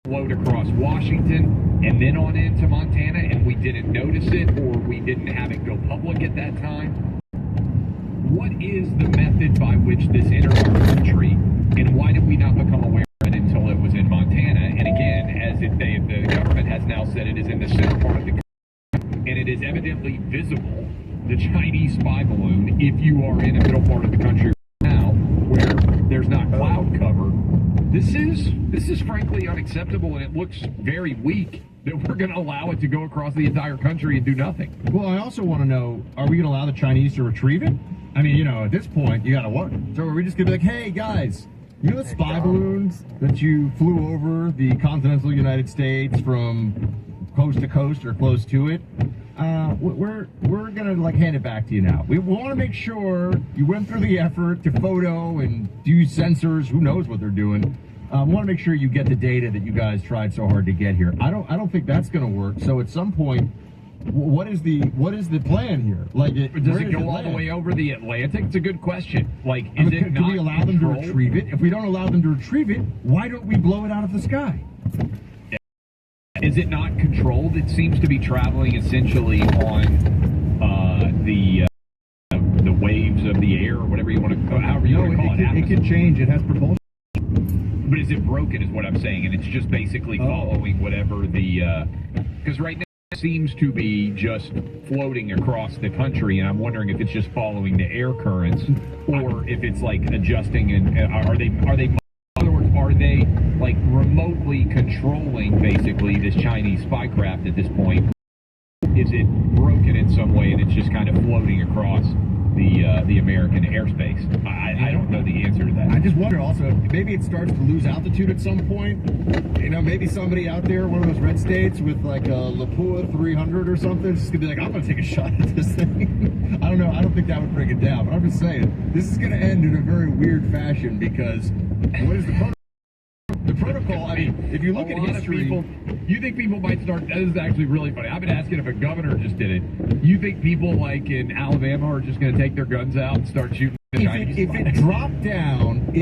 float across Washington and then on into Montana, and we didn't notice it, or we didn't have it go public at that time? What is the method by which this enters our country, and why did we not become aware of it until it was in Montana? And again, as the government has now said, it is in the center part of the country, and it is evidently visible, the Chinese spy balloon, if you are in a middle part of the country now where there's not cloud cover. This is frankly unacceptable, and it looks very weak that we're going to allow it to go across the entire country and do nothing. Well, I also want to know, are we going to allow the Chinese to retrieve it? I mean, at this point, you got to what? So are we just going to be like, hey, guys, you know the spy balloons that you flew over the continental United States from coast to coast or close to it? We're going to, hand it back to you now. We want to make sure you went through the effort to photo and do sensors. Who knows what they're doing? We want to make sure you get the data that you guys tried so hard to get here. I don't think that's going to work. So at some point, what is the plan here? Does it go all the way over the Atlantic? It's a good question. Do we allow them to retrieve it? If we don't allow them to retrieve it, why don't we blow it out of the sky? Is it not controlled? It seems to be traveling essentially on the waves of the air, or whatever you want to, however you want to call it. It can change. It has propulsion. But is it broken? Is what I'm saying, and it's just basically following whatever because right now it seems to be just floating across the country, and I'm wondering if it's just following the air currents, or if it's adjusting. And are they? In other words, are they remotely controlling basically this Chinese spy craft at this point? Is it broken in some way and it's just kind of floating across the American airspace? I don't know the answer to that. I just wonder also, maybe it starts to lose altitude at some point. Maybe somebody out there, one of those red states with a Lapua 300 or something, is just gonna be like, I'm gonna take a shot at this thing. I don't know. I don't think that would bring it down, but I'm just saying, this is gonna end in a very weird fashion, because what is the protocol? The protocol, I mean, if you look at history... You think people might start... This is actually really funny. I've been asking if a governor just did it. You think people in Alabama are just going to take their guns out and start shooting the Chinese? If it dropped down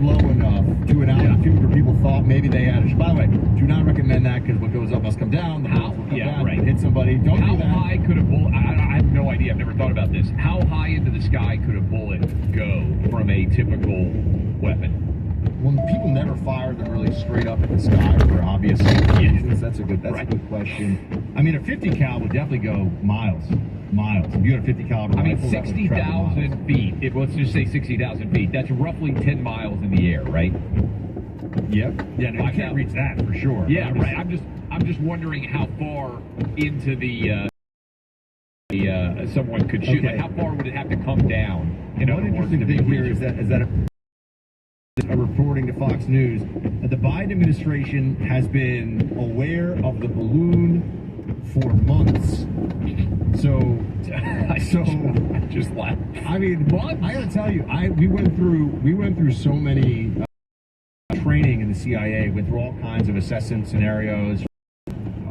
low enough to an altitude where people thought maybe they had a... By the way, do not recommend that, because what goes up must come down. The house will come down, hit somebody. Don't do that. How high could a bullet... I have no idea. I've never thought about this. How high into the sky could a bullet go from a typical weapon? Well, people never fire them really straight up at the sky for obvious reasons. That's a good question. I mean, a 50 cal would definitely go miles. If you had a 50 caliber rifle, 60,000 feet. Let's just say 60,000 feet. That's roughly 10 miles in the air, right? Yep. Yeah, no, you can't reach that for sure. Yeah, right. I'm just wondering how far into the someone could shoot. Okay. How far would it have to come down? One interesting thing here is that a reporting to Fox News that the Biden administration has been aware of the balloon for months. So I just laughed. I mean, I gotta tell you, we went through so many training in the CIA, went through all kinds of assessment scenarios,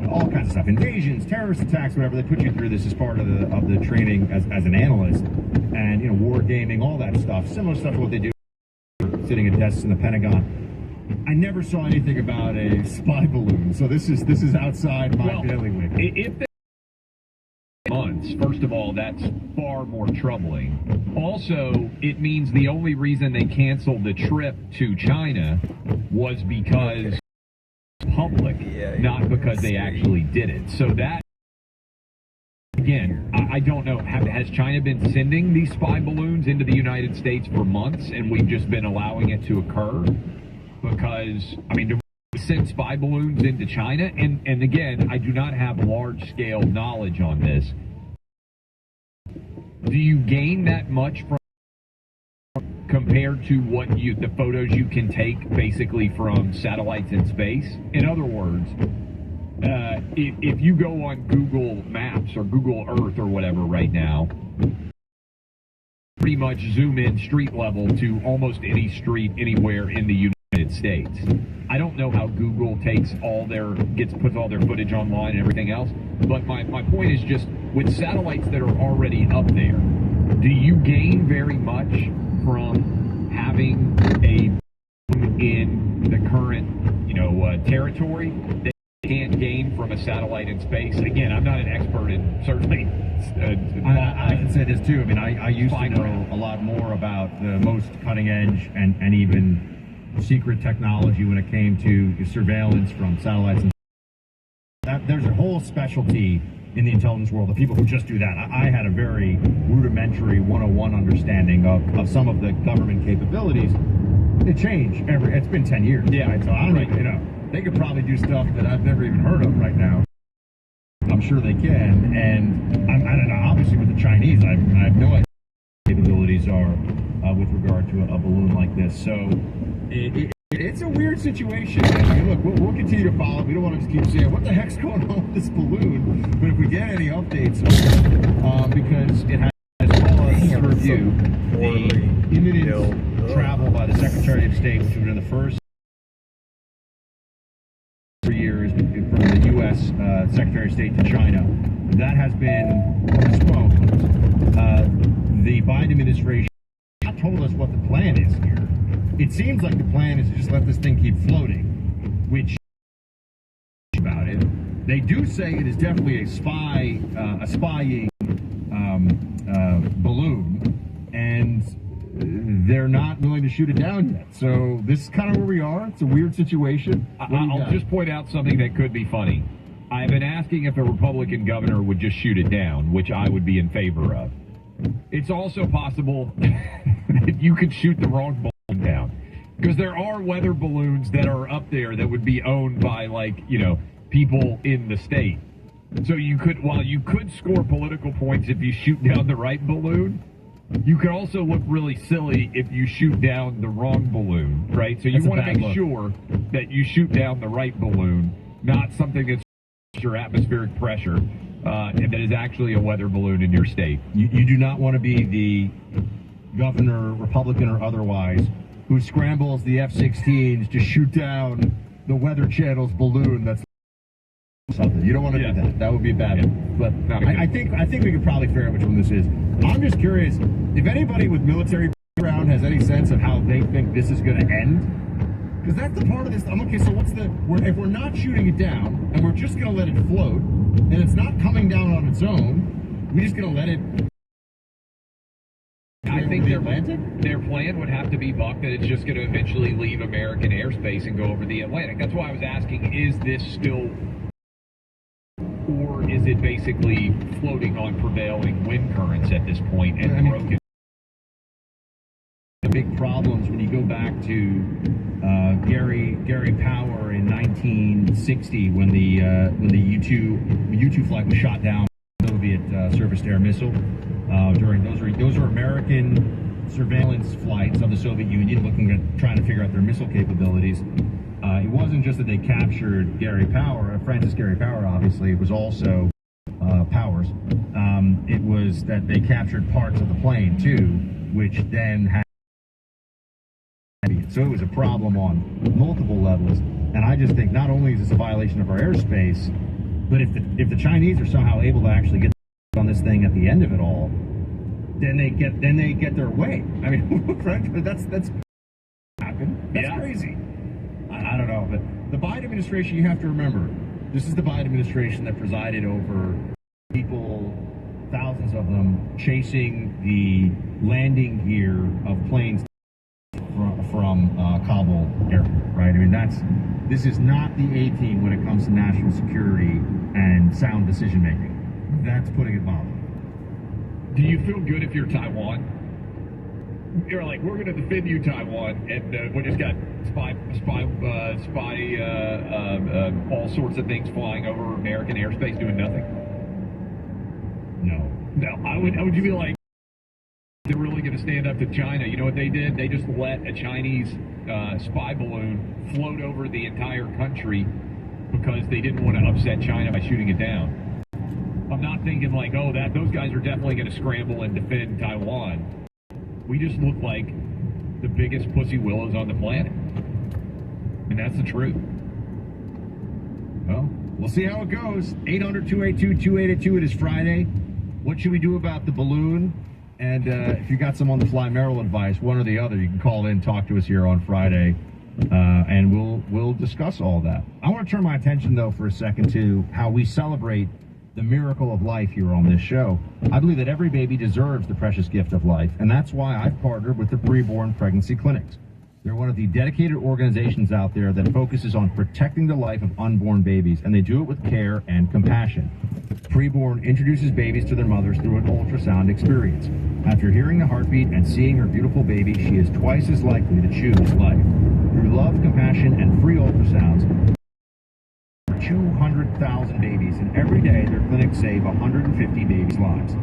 all kinds of stuff, invasions, terrorist attacks, whatever. They put you through this as part of the training as an analyst, and war gaming, all that stuff. Similar stuff to what they do sitting at desks in the Pentagon. I never saw anything about a spy balloon, so this is outside my bailiwick. If they months, first of all, that's far more troubling. Also, it means the only reason they canceled the trip to China was because public, not because they actually did it. So that, again, I don't know. Has China been sending these spy balloons into the United States for months, and we've just been allowing it to occur? Because, I mean, do we send spy balloons into China? And again, I do not have large-scale knowledge on this. Do you gain that much from compared to what the photos you can take basically from satellites in space? In other words, if you go on Google Maps or Google Earth or whatever right now, pretty much zoom in street level to almost any street anywhere in the United States. I don't know how Google puts all their footage online and everything else, but my point is just, with satellites that are already up there, do you gain very much from having a in the current territory that they can't gain from a satellite in space. Again, I'm not an expert in certainly. I can say this too. I mean, I used to know a lot more about the most cutting edge and even secret technology when it came to surveillance from satellites. And there's a whole specialty in the intelligence world of people who just do that. I had a very rudimentary 101 understanding of some of the government capabilities. It changed it's been 10 years. Yeah. Right? So I don't even, they could probably do stuff that I've never even heard of right now. I'm sure they can. And I don't know, obviously with the Chinese, I have no idea what capabilities are with regard to a balloon like this. So it's a weird situation. I mean, look, we'll continue to follow. We don't want to just keep saying, what the heck's going on with this balloon? But if we get any updates on it, because it has caused to review the imminent travel by the Secretary of State, which has been the first 3 years from the U.S. Secretary of State to China. That has been postponed. The Biden administration has not told us what the plan is here. It seems like the plan is to just let this thing keep floating, which about it. They do say it is definitely a spying balloon, and they're not willing to shoot it down yet. So this is kind of where we are. It's a weird situation. I'll just point out something that could be funny. I've been asking if a Republican governor would just shoot it down, which I would be in favor of. It's also possible that you could shoot the wrong balloon down, because there are weather balloons that are up there that would be owned by, like, people in the state. So while you could score political points if you shoot down the right balloon, you could also look really silly if you shoot down the wrong balloon, right? So you want to make sure that you shoot down the right balloon, not something that's your atmospheric pressure, and that is actually a weather balloon in your state. You do not want to be the governor, Republican or otherwise, who scrambles the F-16s to shoot down the Weather Channel's balloon that's something. You don't want to do that. That would be bad. Yeah. But I think we could probably figure out which one this is. I'm just curious if anybody with military background has any sense of how they think this is going to end. Because that's the part of this. Okay, so if we're not shooting it down and we're just going to let it float and it's not coming down on its own, we're just going to let it. I think their plan would have to be, Buck, that it's just going to eventually leave American airspace and go over the Atlantic. That's why I was asking, is this still, or is it basically floating on prevailing wind currents at this point and broken? The big problems when you go back to Gary Power in 1960 when the U-2 flight was shot down by the Soviet surface air missile. During those are American surveillance flights of the Soviet Union, trying to figure out their missile capabilities. It wasn't just that they captured Francis Gary Power, obviously. It was also Powers. It was that they captured parts of the plane too, which then had. So it was a problem on multiple levels. And I just think not only is this a violation of our airspace, but if the Chinese are somehow able to actually get on this thing at the end of it all, then they get their way. I mean, frankly, that's happened. That's crazy. I don't know, but the Biden administration, you have to remember, this is the Biden administration that presided over people, thousands of them, chasing the landing gear of planes from Kabul airport, right? I mean, this is not the A-team when it comes to national security and sound decision making. That's putting it mildly. Do you feel good if you're Taiwan? You're like, we're going to defend you, Taiwan, and we just got all sorts of things flying over American airspace doing nothing. No. How would you be like? They're really going to stand up to China. You know what they did? They just let a Chinese spy balloon float over the entire country because they didn't want to upset China by shooting it down. I'm not thinking like, those guys are definitely going to scramble and defend Taiwan. We just look like the biggest pussy willows on the planet. And that's the truth. Well, we'll see how it goes. 800-282-2882. It is Friday. What should we do about the balloon? And if you got some on the fly Merrill advice, one or the other, you can call in, talk to us here on Friday. And we'll discuss all that. I want to turn my attention, though, for a second to how we celebrate the miracle of life here on this show. I believe that every baby deserves the precious gift of life, and that's why I've partnered with the Preborn Pregnancy Clinics. They're one of the dedicated organizations out there that focuses on protecting the life of unborn babies, and they do it with care and compassion. Preborn introduces babies to their mothers through an ultrasound experience. After hearing the heartbeat and seeing her beautiful baby, she is twice as likely to choose life. Through love, compassion, and free ultrasounds, 200,000 babies, and every day their clinics save 150 babies' lives.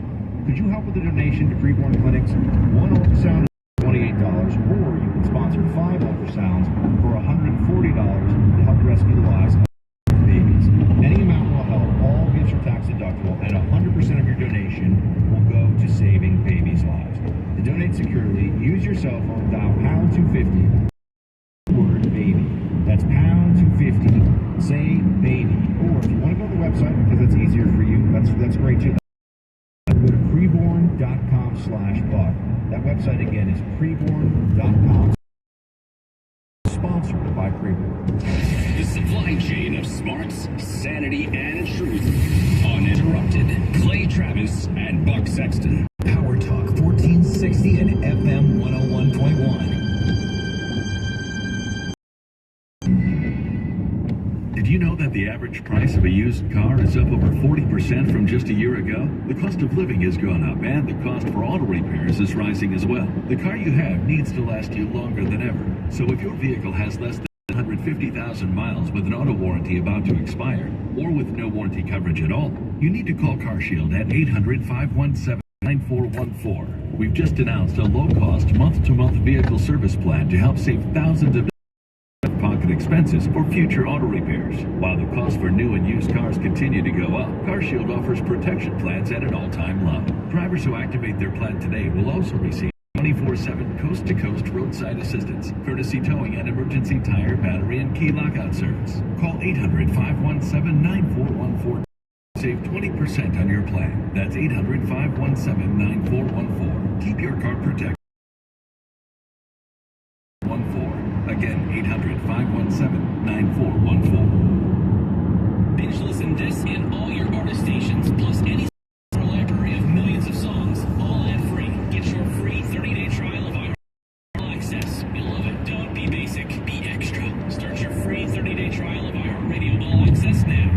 Could you help with a donation to Preborn Clinics? One ultrasound is $28, or you can sponsor 5 ultrasounds for $140 to help rescue the lives of babies. Any amount will help. All gifts are tax deductible, and 100% of your donation will go to saving babies' lives. To donate securely, use your cell phone, dial pound 250, word baby. That's pound 250, say baby. Or if you want to go to the website, because that's easier for you, that's great too. Go to preborn.com/buck. That website again is preborn.com. Sponsored by Preborn. The supply chain of smarts, sanity, and truth. Uninterrupted. Clay Travis and Buck Sexton. Power Talk 1460 and FM 101.1. Did you know that the average price of a used car is up over 40% from just a year ago? The cost of living has gone up, and the cost for auto repairs is rising as well. The car you have needs to last you longer than ever. So if your vehicle has less than 150,000 miles with an auto warranty about to expire, or with no warranty coverage at all, you need to call CarShield at 800-517-9414. We've just announced a low-cost month-to-month vehicle service plan to help save thousands of pocket expenses for future auto repairs. While the cost for new and used cars continue to go up, CarShield offers protection plans at an all-time low. Drivers who activate their plan today will also receive 24/7 coast-to-coast roadside assistance, courtesy towing and emergency tire, battery, and key lockout service. Call 800-517-9414. Save 20% on your plan. That's 800-517-9414. Keep your car protected. Again, 800-517-9414. Binge listen this and all your artist stations, plus any library of millions of songs, all ad-free. Get your free 30-day trial of iHeart All Access. You'll love it. Don't be basic, be extra. Start your free 30-day trial of iHeartRadio All Access now.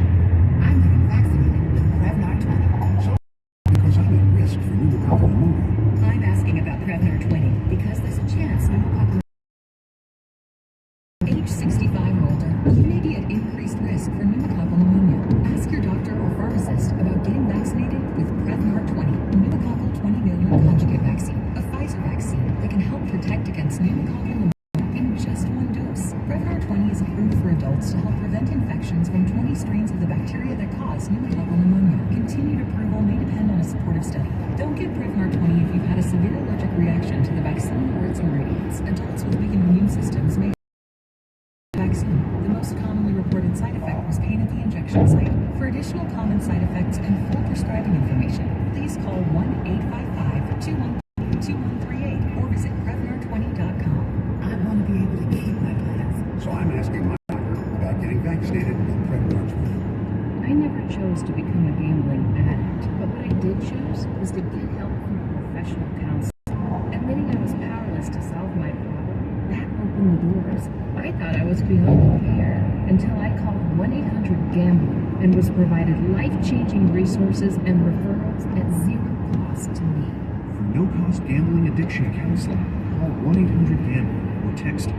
I'm getting vaccinated with Prevnar 20. So, because I'm at risk for pneumococcal pneumonia. I'm asking about Prevnar 20 because there's a chance pneumococcal age 65 or older, you may be at increased risk for pneumococcal pneumonia. Ask your doctor or pharmacist about getting vaccinated with Prevnar 20, pneumococcal 20 million conjugate vaccine, a Pfizer vaccine that can help protect against pneumococcal pneumonia in just one dose. Prevnar 20 is approved for adults to help prevent infections from 20 strains of the bacteria that cause pneumococcal pneumonia. Continued approval may depend on a supportive study. Don't get Prevnar 20 if you've had a severe allergic reaction to the vaccine or its ingredients. Adults with weakened immune systems may vaccine. The most commonly reported side effect was pain at the injection site. For additional common side effects and full prescribing information, please call 1-855-213-2138 or visit Prevnar20.com. I want to be able to keep my plans. So I'm asking my doctor about getting vaccinated with Prevnar 20. I never chose to become a gambling addict, but what I did choose was to get help from a professional counselor. Admitting I was powerless to solve my problem, that opened the doors. I thought I was beyond repair until I called 1-800-GAMBLER and was provided life-changing resources and referrals at zero cost to me. For no-cost gambling addiction counseling, call 1-800-GAMBLER or text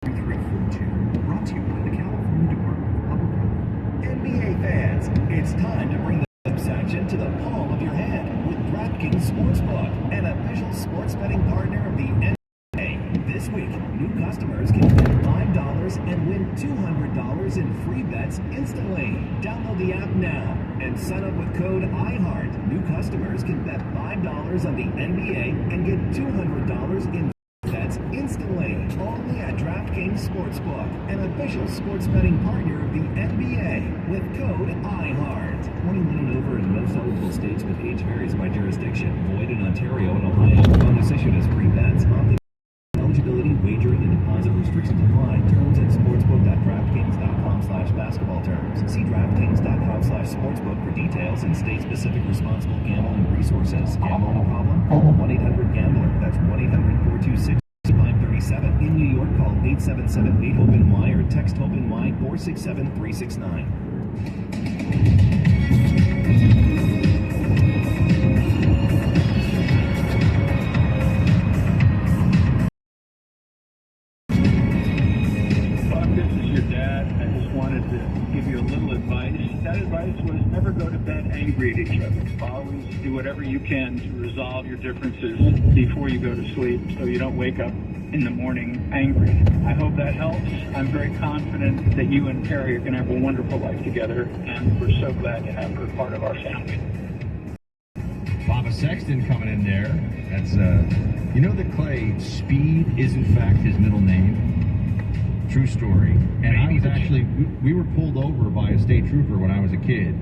3342. Brought to you by the California Department of Public Health. NBA fans, it's time to bring the section to the palm of your hand with DraftKings Sportsbook, an official sports betting partner of the NBA. This week, new customers can bet $5 and win $200 in free bets instantly. Download the app now and sign up with code IHEART. New customers can bet $5 on the NBA and get $200 in bets instantly. Only at DraftKings Sportsbook, an official sports betting partner of the NBA, with code IHEART. 21 and over in most eligible states, with age varies by jurisdiction. Void in Ontario and Ohio. Bonus issued as free bets. Eligibility, wagering and deposit restrictions apply. Terms at sportsbook.draftkings.com/basketball terms. See draftkings.com/sportsbook for details and state-specific responsible gambling resources. Gambling problem? Call 1-800-GAMBLER. That's 1-800-426-6537. In New York, call 877-8-HOPE-NY or text HOPE-NY 467-369. That advice was never go to bed angry at each other. Always do whatever you can to resolve your differences before you go to sleep so you don't wake up in the morning angry. I hope that helps. I'm very confident that you and Carrie are going to have a wonderful life together, and we're so glad to have her part of our family. Baba Sexton coming in there. That's, you know that Clay, Speed is in fact his middle name. True story. And I was actually, we were pulled over by a state trooper when I was a kid.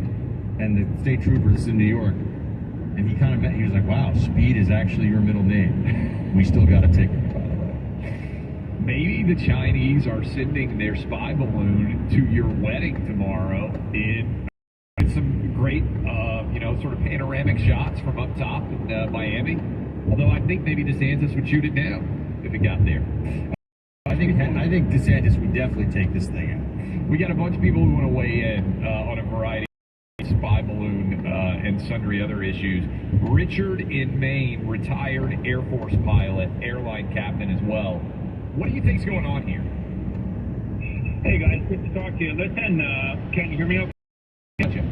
And the state trooper is in New York. And he kind of he was like, wow, Speed is actually your middle name. We still got a ticket, by the way. Maybe the Chinese are sending their spy balloon to your wedding tomorrow in some great, sort of panoramic shots from up top in Miami. Although I think maybe DeSantis would shoot it down if it got there. I think DeSantis would definitely take this thing out. We got a bunch of people who want to weigh in on a variety of spy balloon and sundry other issues. Richard in Maine, retired Air Force pilot, airline captain as well. What do you think's going on here? Hey guys, good to talk to you. Listen, can you hear me okay? Gotcha.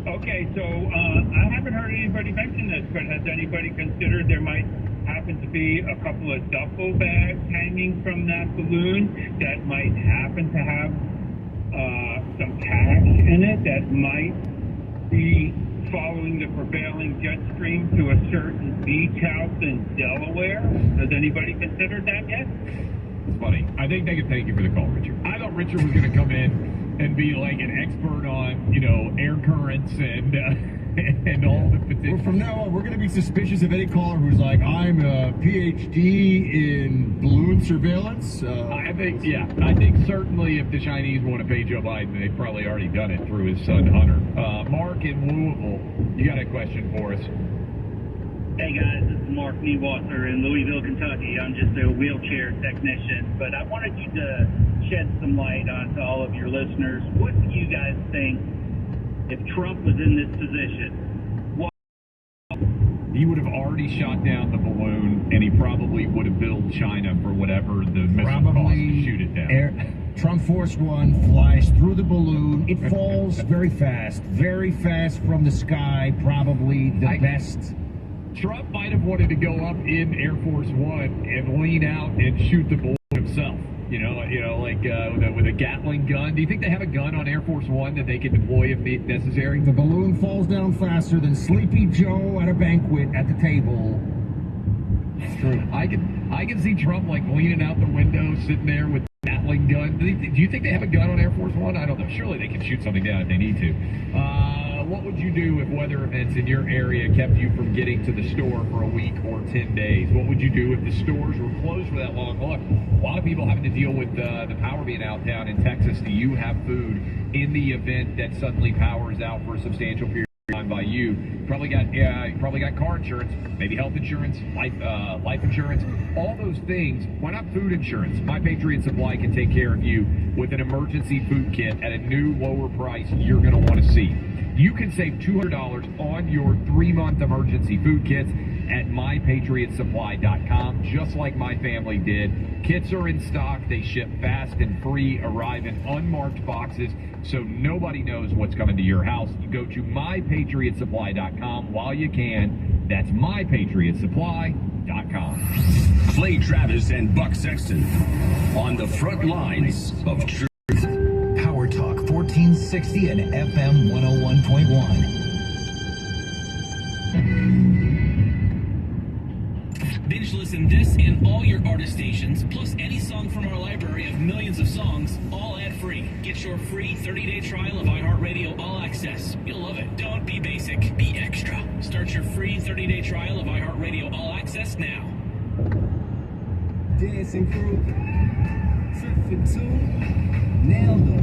Okay, so I haven't heard anybody mention this, but has anybody considered there might happen to be a couple of duffel bags hanging from that balloon that might happen to have some cash in it that might be following the prevailing jet stream to a certain beach house in Delaware? Has anybody considered that yet? It's funny. I think they can thank you for the call, Richard. I thought Richard was going to come in and be like an expert on, air currents and all the potential. Well, from now on, we're going to be suspicious of any caller who's like, I'm a PhD in balloon surveillance. I think certainly if the Chinese want to pay Joe Biden, they've probably already done it through his son Hunter. Mark in Louisville, you got a question for us? Hey guys, this is Mark Niewasser in Louisville, Kentucky. I'm just a wheelchair technician, but I wanted you to shed some light onto all of your listeners. What do you guys think if Trump was in this position? He would have already shot down the balloon, and he probably would have billed China for whatever the missile cost to shoot it down. Trump Force One flies through the balloon. It falls very fast from the sky. Probably the best. Trump might have wanted to go up in Air Force One and lean out and shoot the balloon himself. With a Gatling gun. Do you think they have a gun on Air Force One that they can deploy if necessary? The balloon falls down faster than Sleepy Joe at a banquet at the table. It's true. I can see Trump leaning out the window, sitting there with a Gatling gun. Do you think they have a gun on Air Force One? I don't know. Surely they can shoot something down if they need to. What would you do if weather events in your area kept you from getting to the store for a week or 10 days? What would you do if the stores were closed for that long? Look, a lot of people having to deal with the power being out down in Texas. Do you have food in the event that suddenly power is out for a substantial period of time by you? Probably got car insurance, maybe health insurance, life insurance, all those things. Why not food insurance? My Patriot Supply can take care of you with an emergency food kit at a new lower price you're going to want to see. You can save $200 on your 3-month emergency food kits at mypatriotsupply.com, just like my family did. Kits are in stock. They ship fast and free, arrive in unmarked boxes, so nobody knows what's coming to your house. You go to mypatriotsupply.com while you can. That's mypatriotsupply.com. Clay Travis and Buck Sexton on the front lines of truth. Power Talk 1460 and FM 101.1. Binge listen this and all your artist stations, plus any song from our library of millions of songs, all ad-free. Get your free 30-day trial of iHeartRadio All Access. You'll love it. Don't be basic, be extra. Start your free 30-day trial of iHeartRadio All Access now. dancing crew. Trip for two. Nailed them.